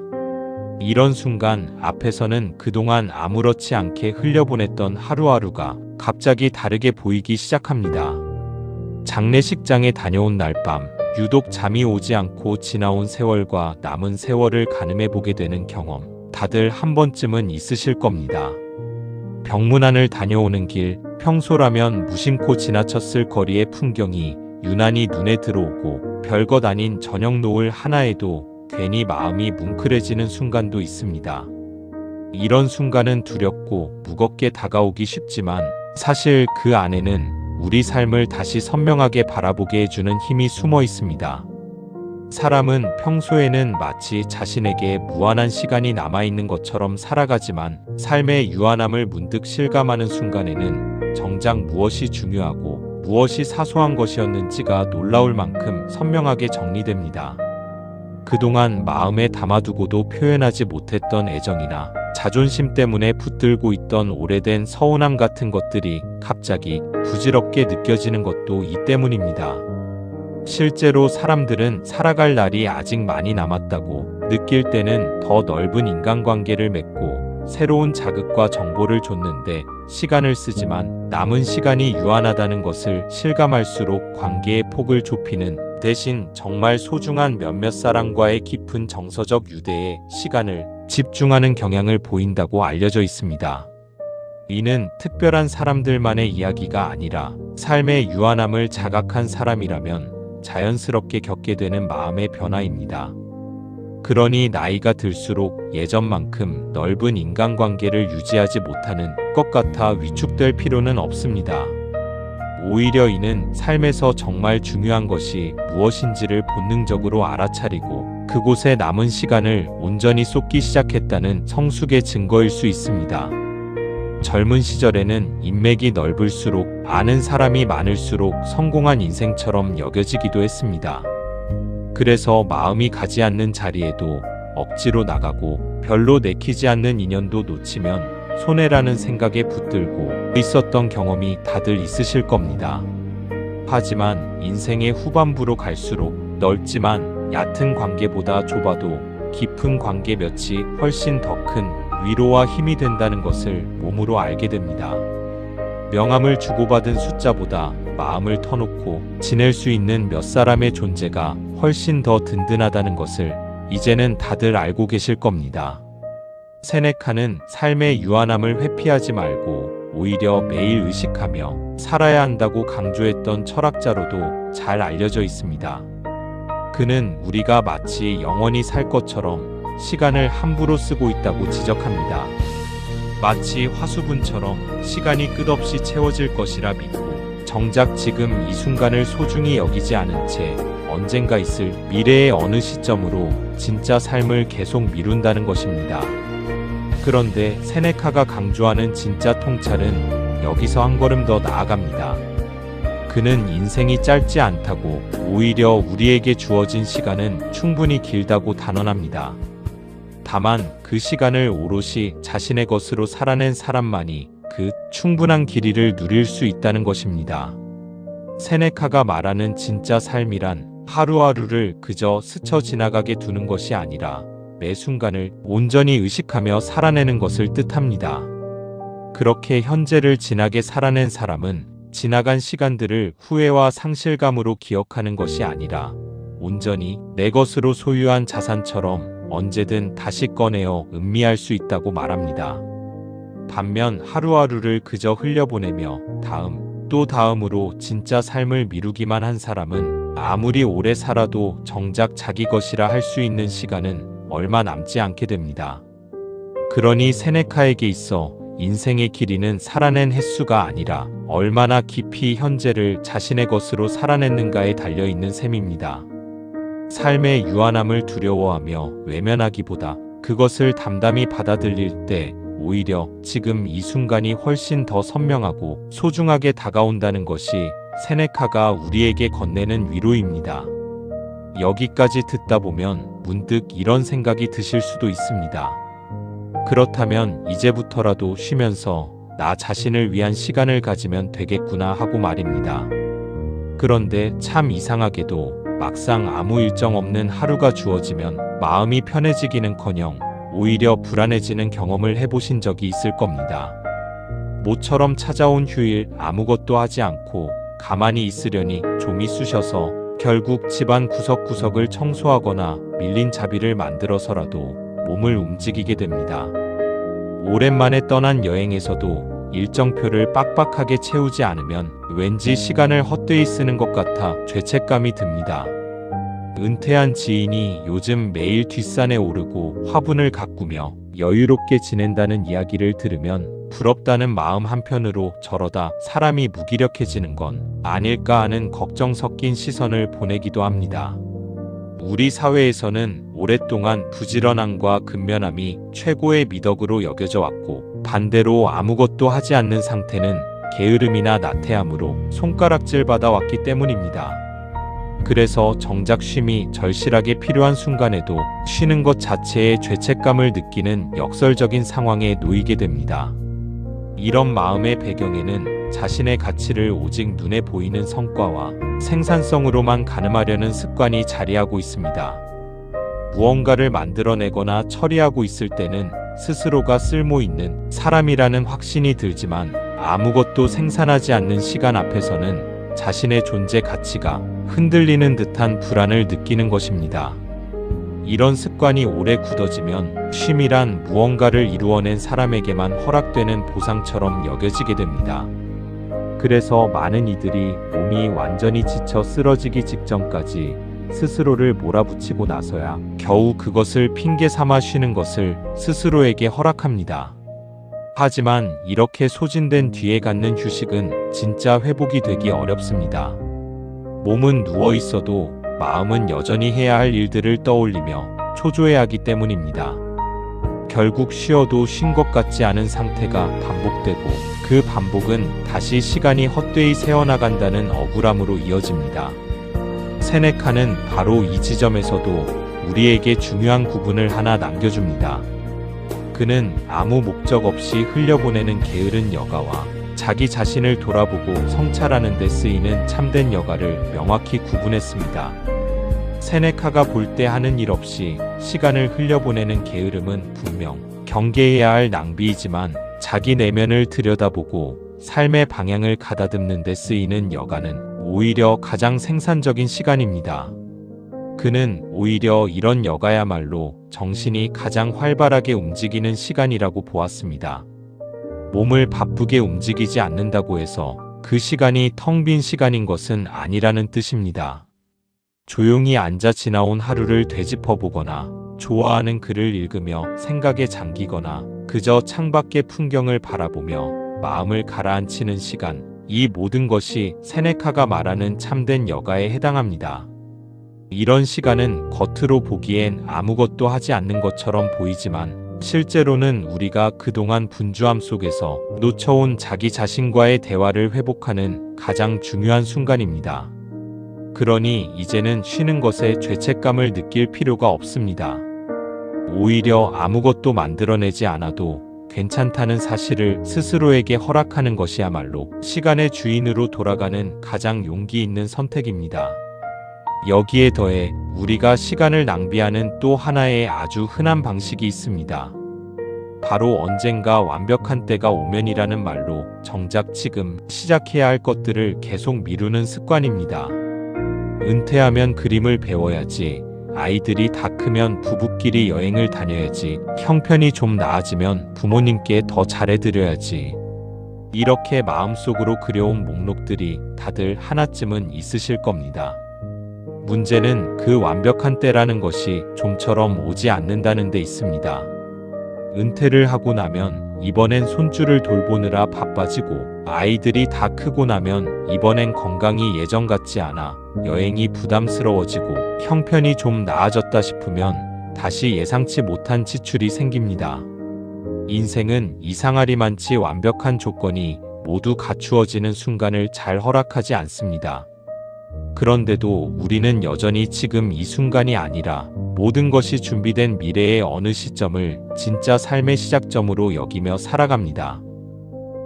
이런 순간 앞에서는 그동안 아무렇지 않게 흘려보냈던 하루하루가 갑자기 다르게 보이기 시작합니다. 장례식장에 다녀온 날 밤, 유독 잠이 오지 않고 지나온 세월과 남은 세월을 가늠해보게 되는 경험, 다들 한 번쯤은 있으실 겁니다. 병문안을 다녀오는 길, 평소라면 무심코 지나쳤을 거리의 풍경이 유난히 눈에 들어오고 별것 아닌 저녁 노을 하나에도 괜히 마음이 뭉클해지는 순간도 있습니다. 이런 순간은 두렵고 무겁게 다가오기 쉽지만 사실 그 안에는 우리 삶을 다시 선명하게 바라보게 해주는 힘이 숨어 있습니다. 사람은 평소에는 마치 자신에게 무한한 시간이 남아있는 것처럼 살아가지만 삶의 유한함을 문득 실감하는 순간에는 정작 무엇이 중요하고 무엇이 사소한 것이었는지가 놀라울 만큼 선명하게 정리됩니다. 그동안 마음에 담아두고도 표현하지 못했던 애정이나 자존심 때문에 붙들고 있던 오래된 서운함 같은 것들이 갑자기 부질없게 느껴지는 것도 이 때문입니다. 실제로 사람들은 살아갈 날이 아직 많이 남았다고 느낄 때는 더 넓은 인간관계를 맺고 새로운 자극과 정보를 줬는데 시간을 쓰지만 남은 시간이 유한하다는 것을 실감할수록 관계의 폭을 좁히는 대신 정말 소중한 몇몇 사람과의 깊은 정서적 유대에 시간을 집중하는 경향을 보인다고 알려져 있습니다. 이는 특별한 사람들만의 이야기가 아니라 삶의 유한함을 자각한 사람이라면 자연스럽게 겪게 되는 마음의 변화입니다. 그러니 나이가 들수록 예전만큼 넓은 인간관계를 유지하지 못하는 것 같아 위축될 필요는 없습니다. 오히려 이는 삶에서 정말 중요한 것이 무엇인지를 본능적으로 알아차리고 그곳에 남은 시간을 온전히 쏟기 시작했다는 성숙의 증거일 수 있습니다. 젊은 시절에는 인맥이 넓을수록 아는 사람이 많을수록 성공한 인생처럼 여겨지기도 했습니다. 그래서 마음이 가지 않는 자리에도 억지로 나가고 별로 내키지 않는 인연도 놓치면 손해라는 생각에 붙들고 있었던 경험이 다들 있으실 겁니다. 하지만 인생의 후반부로 갈수록 넓지만 얕은 관계보다 좁아도 깊은 관계 몇이 훨씬 더 큰 위로와 힘이 된다는 것을 몸으로 알게 됩니다. 명함을 주고받은 숫자보다 마음을 터놓고 지낼 수 있는 몇 사람의 존재가 훨씬 더 든든하다는 것을 이제는 다들 알고 계실 겁니다. 세네카는 삶의 유한함을 회피하지 말고 오히려 매일 의식하며 살아야 한다고 강조했던 철학자로도 잘 알려져 있습니다. 그는 우리가 마치 영원히 살 것처럼 시간을 함부로 쓰고 있다고 지적합니다. 마치 화수분처럼 시간이 끝없이 채워질 것이라 믿고 정작 지금 이 순간을 소중히 여기지 않은 채 언젠가 있을 미래의 어느 시점으로 진짜 삶을 계속 미룬다는 것입니다. 그런데 세네카가 강조하는 진짜 통찰은 여기서 한 걸음 더 나아갑니다. 그는 인생이 짧지 않다고 오히려 우리에게 주어진 시간은 충분히 길다고 단언합니다. 다만 그 시간을 오롯이 자신의 것으로 살아낸 사람만이 그 충분한 길이를 누릴 수 있다는 것입니다. 세네카가 말하는 진짜 삶이란 하루하루를 그저 스쳐 지나가게 두는 것이 아니라 매 순간을 온전히 의식하며 살아내는 것을 뜻합니다. 그렇게 현재를 진하게 살아낸 사람은 지나간 시간들을 후회와 상실감으로 기억하는 것이 아니라 온전히 내 것으로 소유한 자산처럼 언제든 다시 꺼내어 음미할 수 있다고 말합니다. 반면 하루하루를 그저 흘려보내며 다음 또 다음으로 진짜 삶을 미루기만 한 사람은 아무리 오래 살아도 정작 자기 것이라 할 수 있는 시간은 얼마 남지 않게 됩니다. 그러니 세네카에게 있어 인생의 길이는 살아낸 횟수가 아니라 얼마나 깊이 현재를 자신의 것으로 살아냈는가에 달려있는 셈입니다. 삶의 유한함을 두려워하며 외면하기보다 그것을 담담히 받아들일 때 오히려 지금 이 순간이 훨씬 더 선명하고 소중하게 다가온다는 것이 세네카가 우리에게 건네는 위로입니다. 여기까지 듣다 보면 문득 이런 생각이 드실 수도 있습니다. 그렇다면 이제부터라도 쉬면서 나 자신을 위한 시간을 가지면 되겠구나 하고 말입니다. 그런데 참 이상하게도 막상 아무 일정 없는 하루가 주어지면 마음이 편해지기는커녕 오히려 불안해지는 경험을 해보신 적이 있을 겁니다. 모처럼 찾아온 휴일 아무것도 하지 않고 가만히 있으려니 좀이 쑤셔서 결국 집안 구석구석을 청소하거나 밀린 자비를 만들어서라도 몸을 움직이게 됩니다. 오랜만에 떠난 여행에서도 일정표를 빡빡하게 채우지 않으면 왠지 시간을 헛되이 쓰는 것 같아 죄책감이 듭니다. 은퇴한 지인이 요즘 매일 뒷산에 오르고 화분을 가꾸며 여유롭게 지낸다는 이야기를 들으면 부럽다는 마음 한편으로 저러다 사람이 무기력해지는 건 아닐까 하는 걱정 섞인 시선을 보내기도 합니다. 우리 사회에서는 오랫동안 부지런함과 근면함이 최고의 미덕으로 여겨져 왔고 반대로 아무것도 하지 않는 상태는 게으름이나 나태함으로 손가락질 받아왔기 때문입니다. 그래서 정작 쉼이 절실하게 필요한 순간에도 쉬는 것 자체에 죄책감을 느끼는 역설적인 상황에 놓이게 됩니다. 이런 마음의 배경에는 자신의 가치를 오직 눈에 보이는 성과와 생산성으로만 가늠하려는 습관이 자리하고 있습니다. 무언가를 만들어내거나 처리하고 있을 때는 스스로가 쓸모 있는 사람이라는 확신이 들지만 아무것도 생산하지 않는 시간 앞에서는 자신의 존재 가치가 흔들리는 듯한 불안을 느끼는 것입니다. 이런 습관이 오래 굳어지면 쉼이란 무언가를 이루어낸 사람에게만 허락되는 보상처럼 여겨지게 됩니다. 그래서 많은 이들이 몸이 완전히 지쳐 쓰러지기 직전까지 스스로를 몰아붙이고 나서야 겨우 그것을 핑계 삼아 쉬는 것을 스스로에게 허락합니다. 하지만 이렇게 소진된 뒤에 갖는 휴식은 진짜 회복이 되기 어렵습니다. 몸은 누워 있어도 마음은 여전히 해야 할 일들을 떠올리며 초조해하기 때문입니다. 결국 쉬어도 쉰 것 같지 않은 상태가 반복되고 그 반복은 다시 시간이 헛되이 새어나간다는 억울함으로 이어집니다. 세네카는 바로 이 지점에서도 우리에게 중요한 구분을 하나 남겨줍니다. 그는 아무 목적 없이 흘려보내는 게으른 여가와 자기 자신을 돌아보고 성찰하는 데 쓰이는 참된 여가를 명확히 구분했습니다. 세네카가 볼 때 하는 일 없이 시간을 흘려보내는 게으름은 분명 경계해야 할 낭비이지만 자기 내면을 들여다보고 삶의 방향을 가다듬는 데 쓰이는 여가는 오히려 가장 생산적인 시간입니다. 그는 오히려 이런 여가야말로 정신이 가장 활발하게 움직이는 시간이라고 보았습니다. 몸을 바쁘게 움직이지 않는다고 해서 그 시간이 텅 빈 시간인 것은 아니라는 뜻입니다. 조용히 앉아 지나온 하루를 되짚어보거나 좋아하는 글을 읽으며 생각에 잠기거나 그저 창밖의 풍경을 바라보며 마음을 가라앉히는 시간, 이 모든 것이 세네카가 말하는 참된 여가에 해당합니다. 이런 시간은 겉으로 보기엔 아무것도 하지 않는 것처럼 보이지만 실제로는 우리가 그동안 분주함 속에서 놓쳐온 자기 자신과의 대화를 회복하는 가장 중요한 순간입니다. 그러니 이제는 쉬는 것에 죄책감을 느낄 필요가 없습니다. 오히려 아무것도 만들어내지 않아도 괜찮다는 사실을 스스로에게 허락하는 것이야말로 시간의 주인으로 돌아가는 가장 용기 있는 선택입니다. 여기에 더해 우리가 시간을 낭비하는 또 하나의 아주 흔한 방식이 있습니다. 바로 언젠가 완벽한 때가 오면이라는 말로 정작 지금 시작해야 할 것들을 계속 미루는 습관입니다. 은퇴하면 그림을 배워야지, 아이들이 다 크면 부부끼리 여행을 다녀야지, 형편이 좀 나아지면 부모님께 더 잘해드려야지. 이렇게 마음속으로 그려온 목록들이 다들 하나쯤은 있으실 겁니다. 문제는 그 완벽한 때라는 것이 좀처럼 오지 않는다는 데 있습니다. 은퇴를 하고 나면 이번엔 손주를 돌보느라 바빠지고, 아이들이 다 크고 나면 이번엔 건강이 예전 같지 않아 여행이 부담스러워지고, 형편이 좀 나아졌다 싶으면 다시 예상치 못한 지출이 생깁니다. 인생은 이상하리만치 완벽한 조건이 모두 갖추어지는 순간을 잘 허락하지 않습니다. 그런데도 우리는 여전히 지금 이 순간이 아니라 모든 것이 준비된 미래의 어느 시점을 진짜 삶의 시작점으로 여기며 살아갑니다.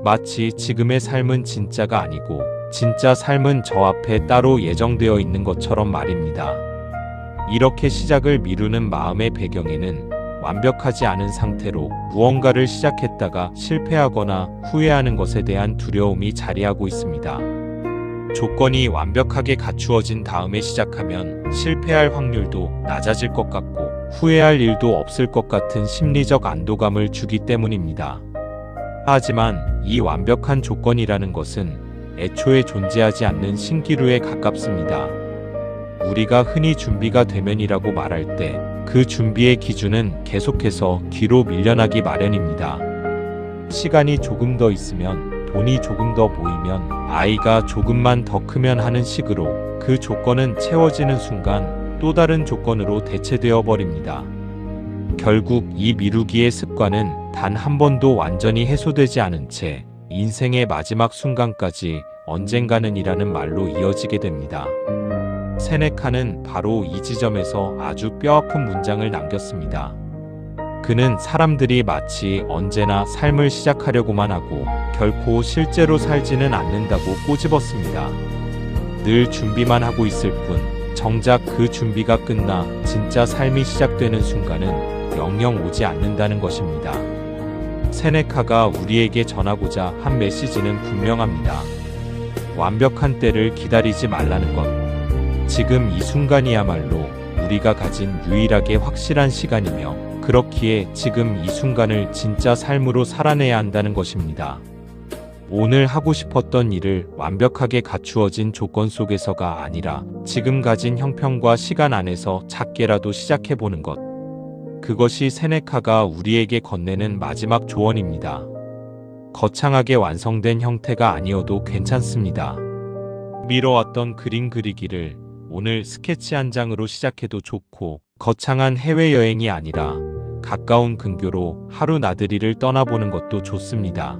마치 지금의 삶은 진짜가 아니고 진짜 삶은 저 앞에 따로 예정되어 있는 것처럼 말입니다. 이렇게 시작을 미루는 마음의 배경에는 완벽하지 않은 상태로 무언가를 시작했다가 실패하거나 후회하는 것에 대한 두려움이 자리하고 있습니다. 조건이 완벽하게 갖추어진 다음에 시작하면 실패할 확률도 낮아질 것 같고 후회할 일도 없을 것 같은 심리적 안도감을 주기 때문입니다. 하지만 이 완벽한 조건이라는 것은 애초에 존재하지 않는 신기루에 가깝습니다. 우리가 흔히 준비가 되면이라고 말할 때 그 준비의 기준은 계속해서 뒤로 밀려나기 마련입니다. 시간이 조금 더 있으면, 돈이 조금 더 모이면, 아이가 조금만 더 크면 하는 식으로 그 조건은 채워지는 순간 또 다른 조건으로 대체되어 버립니다. 결국 이 미루기의 습관은 단 한 번도 완전히 해소되지 않은 채 인생의 마지막 순간까지 언젠가는이라는 말로 이어지게 됩니다. 세네카는 바로 이 지점에서 아주 뼈아픈 문장을 남겼습니다. 그는 사람들이 마치 언제나 삶을 시작하려고만 하고 결코 실제로 살지는 않는다고 꼬집었습니다. 늘 준비만 하고 있을 뿐 정작 그 준비가 끝나 진짜 삶이 시작되는 순간은 영영 오지 않는다는 것입니다. 세네카가 우리에게 전하고자 한 메시지는 분명합니다. 완벽한 때를 기다리지 말라는 것. 지금 이 순간이야말로 우리가 가진 유일하게 확실한 시간이며 그렇기에 지금 이 순간을 진짜 삶으로 살아내야 한다는 것입니다. 오늘 하고 싶었던 일을 완벽하게 갖추어진 조건 속에서가 아니라 지금 가진 형편과 시간 안에서 작게라도 시작해보는 것. 그것이 세네카가 우리에게 건네는 마지막 조언입니다. 거창하게 완성된 형태가 아니어도 괜찮습니다. 미뤄왔던 그림 그리기를 오늘 스케치 한 장으로 시작해도 좋고, 거창한 해외여행이 아니라 가까운 근교로 하루 나들이를 떠나보는 것도 좋습니다.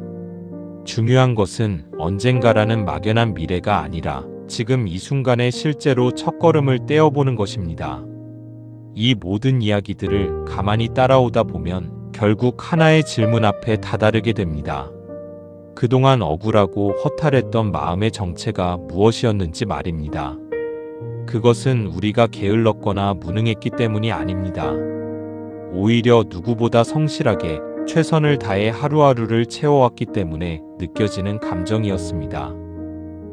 중요한 것은 언젠가라는 막연한 미래가 아니라 지금 이 순간에 실제로 첫걸음을 떼어보는 것입니다. 이 모든 이야기들을 가만히 따라오다 보면 결국 하나의 질문 앞에 다다르게 됩니다. 그동안 억울하고 허탈했던 마음의 정체가 무엇이었는지 말입니다. 그것은 우리가 게을렀거나 무능했기 때문이 아닙니다. 오히려 누구보다 성실하게 최선을 다해 하루하루를 채워왔기 때문에 느껴지는 감정이었습니다.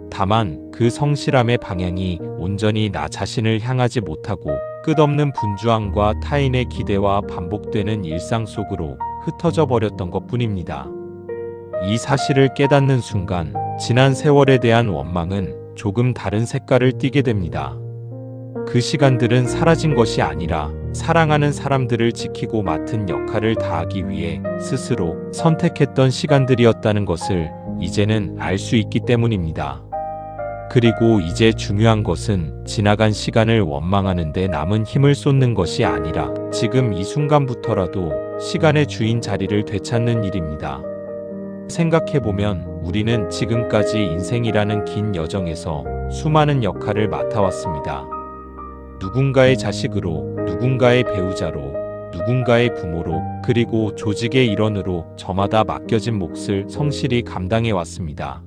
다만 그 성실함의 방향이 온전히 나 자신을 향하지 못하고 끝없는 분주함과 타인의 기대와 반복되는 일상 속으로 흩어져 버렸던 것뿐입니다. 이 사실을 깨닫는 순간 지난 세월에 대한 원망은 조금 다른 색깔을 띠게 됩니다. 그 시간들은 사라진 것이 아니라 사랑하는 사람들을 지키고 맡은 역할을 다하기 위해 스스로 선택했던 시간들이었다는 것을 이제는 알 수 있기 때문입니다. 그리고 이제 중요한 것은 지나간 시간을 원망하는 데 남은 힘을 쏟는 것이 아니라 지금 이 순간부터라도 시간의 주인 자리를 되찾는 일입니다. 생각해보면 우리는 지금까지 인생이라는 긴 여정에서 수많은 역할을 맡아왔습니다. 누군가의 자식으로, 누군가의 배우자로, 누군가의 부모로, 그리고 조직의 일원으로 저마다 맡겨진 몫을 성실히 감당해왔습니다.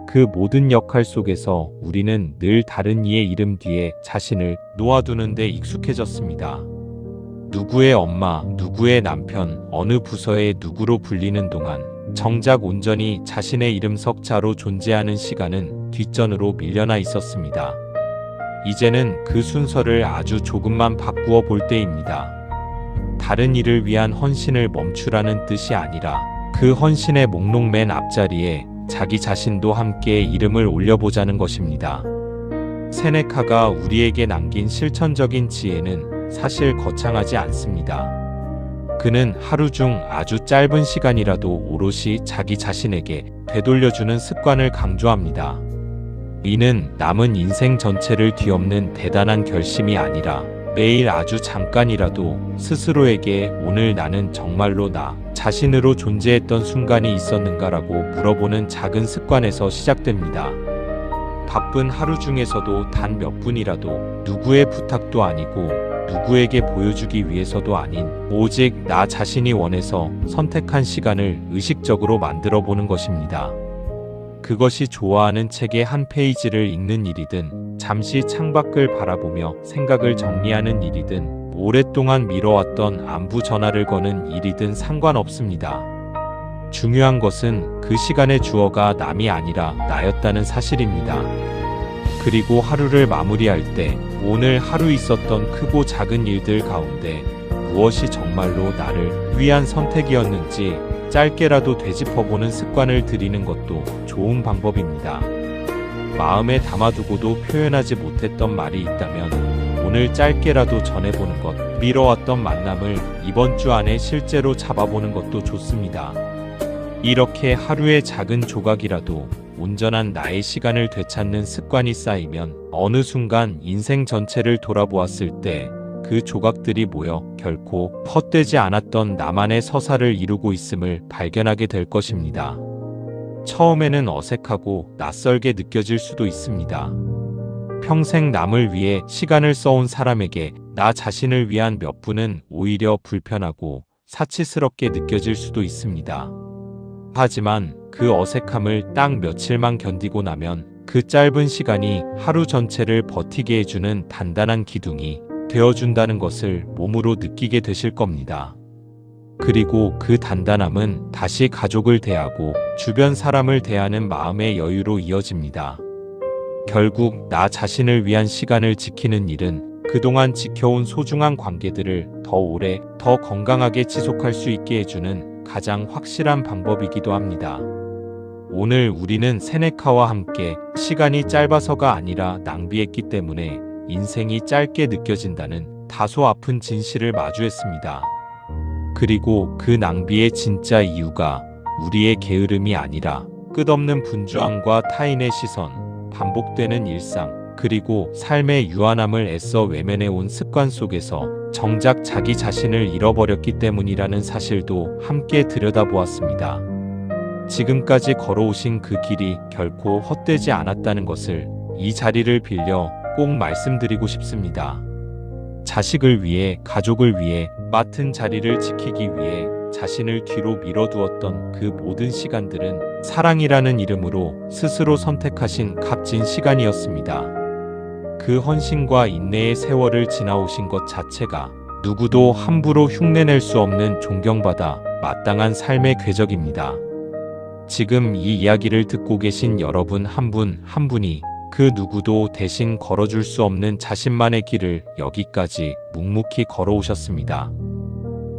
그 모든 역할 속에서 우리는 늘 다른 이의 이름 뒤에 자신을 놓아두는 데 익숙해졌습니다. 누구의 엄마, 누구의 남편, 어느 부서의 누구로 불리는 동안 정작 온전히 자신의 이름 석자로 존재하는 시간은 뒷전으로 밀려나 있었습니다. 이제는 그 순서를 아주 조금만 바꾸어 볼 때입니다. 다른 일을 위한 헌신을 멈추라는 뜻이 아니라 그 헌신의 목록 맨 앞자리에 자기 자신도 함께 이름을 올려보자는 것입니다. 세네카가 우리에게 남긴 실천적인 지혜는 사실 거창하지 않습니다. 그는 하루 중 아주 짧은 시간이라도 오롯이 자기 자신에게 되돌려주는 습관을 강조합니다. 이는 남은 인생 전체를 뒤엎는 대단한 결심이 아니라 매일 아주 잠깐이라도 스스로에게 오늘 나는 정말로 나 자신으로 존재했던 순간이 있었는가라고 물어보는 작은 습관에서 시작됩니다. 바쁜 하루 중에서도 단 몇 분이라도 누구의 부탁도 아니고 누구에게 보여주기 위해서도 아닌 오직 나 자신이 원해서 선택한 시간을 의식적으로 만들어 보는 것입니다. 그것이 좋아하는 책의 한 페이지를 읽는 일이든 잠시 창밖을 바라보며 생각을 정리하는 일이든 오랫동안 미뤄왔던 안부 전화를 거는 일이든 상관없습니다. 중요한 것은 그 시간의 주어가 남이 아니라 나였다는 사실입니다. 그리고 하루를 마무리할 때 오늘 하루 있었던 크고 작은 일들 가운데 무엇이 정말로 나를 위한 선택이었는지 짧게라도 되짚어보는 습관을 들이는 것도 좋은 방법입니다. 마음에 담아두고도 표현하지 못했던 말이 있다면 오늘 짧게라도 전해보는 것, 미뤄왔던 만남을 이번 주 안에 실제로 잡아보는 것도 좋습니다. 이렇게 하루의 작은 조각이라도 온전한 나의 시간을 되찾는 습관이 쌓이면 어느 순간 인생 전체를 돌아보았을 때 그 조각들이 모여 결코 헛되지 않았던 나만의 서사를 이루고 있음을 발견하게 될 것입니다. 처음에는 어색하고 낯설게 느껴질 수도 있습니다. 평생 남을 위해 시간을 써온 사람에게 나 자신을 위한 몇 분은 오히려 불편하고 사치스럽게 느껴질 수도 있습니다. 하지만 그 어색함을 딱 며칠만 견디고 나면 그 짧은 시간이 하루 전체를 버티게 해주는 단단한 기둥이 되어준다는 것을 몸으로 느끼게 되실 겁니다. 그리고 그 단단함은 다시 가족을 대하고 주변 사람을 대하는 마음의 여유로 이어집니다. 결국 나 자신을 위한 시간을 지키는 일은 그동안 지켜온 소중한 관계들을 더 오래, 더 건강하게 지속할 수 있게 해주는 가장 확실한 방법이기도 합니다. 오늘 우리는 세네카와 함께 시간이 짧아서가 아니라 낭비했기 때문에 인생이 짧게 느껴진다는 다소 아픈 진실을 마주했습니다. 그리고 그 낭비의 진짜 이유가 우리의 게으름이 아니라 끝없는 분주함과 타인의 시선, 반복되는 일상, 그리고 삶의 유한함을 애써 외면해온 습관 속에서 정작 자기 자신을 잃어버렸기 때문이라는 사실도 함께 들여다보았습니다. 지금까지 걸어오신 그 길이 결코 헛되지 않았다는 것을 이 자리를 빌려 꼭 말씀드리고 싶습니다. 자식을 위해, 가족을 위해, 맡은 자리를 지키기 위해 자신을 뒤로 밀어두었던 그 모든 시간들은 사랑이라는 이름으로 스스로 선택하신 값진 시간이었습니다. 그 헌신과 인내의 세월을 지나오신 것 자체가 누구도 함부로 흉내낼 수 없는 존경받아 마땅한 삶의 궤적입니다. 지금 이 이야기를 듣고 계신 여러분 한 분 한 분이 그 누구도 대신 걸어줄 수 없는 자신만의 길을 여기까지 묵묵히 걸어오셨습니다.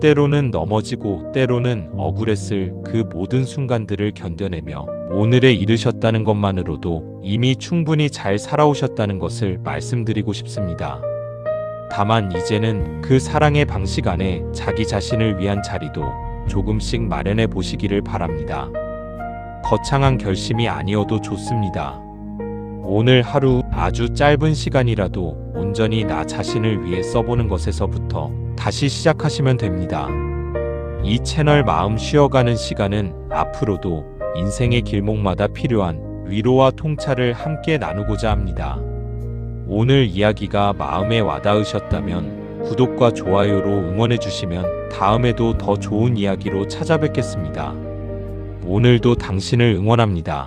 때로는 넘어지고 때로는 억울했을 그 모든 순간들을 견뎌내며 오늘에 이르셨다는 것만으로도 이미 충분히 잘 살아오셨다는 것을 말씀드리고 싶습니다. 다만 이제는 그 사랑의 방식 안에 자기 자신을 위한 자리도 조금씩 마련해 보시기를 바랍니다. 거창한 결심이 아니어도 좋습니다. 오늘 하루 아주 짧은 시간이라도 온전히 나 자신을 위해 써보는 것에서부터 다시 시작하시면 됩니다. 이 채널 마음 쉬어가는 시간은 앞으로도 인생의 길목마다 필요한 위로와 통찰을 함께 나누고자 합니다. 오늘 이야기가 마음에 와닿으셨다면 구독과 좋아요로 응원해 주시면 다음에도 더 좋은 이야기로 찾아뵙겠습니다. 오늘도 당신을 응원합니다.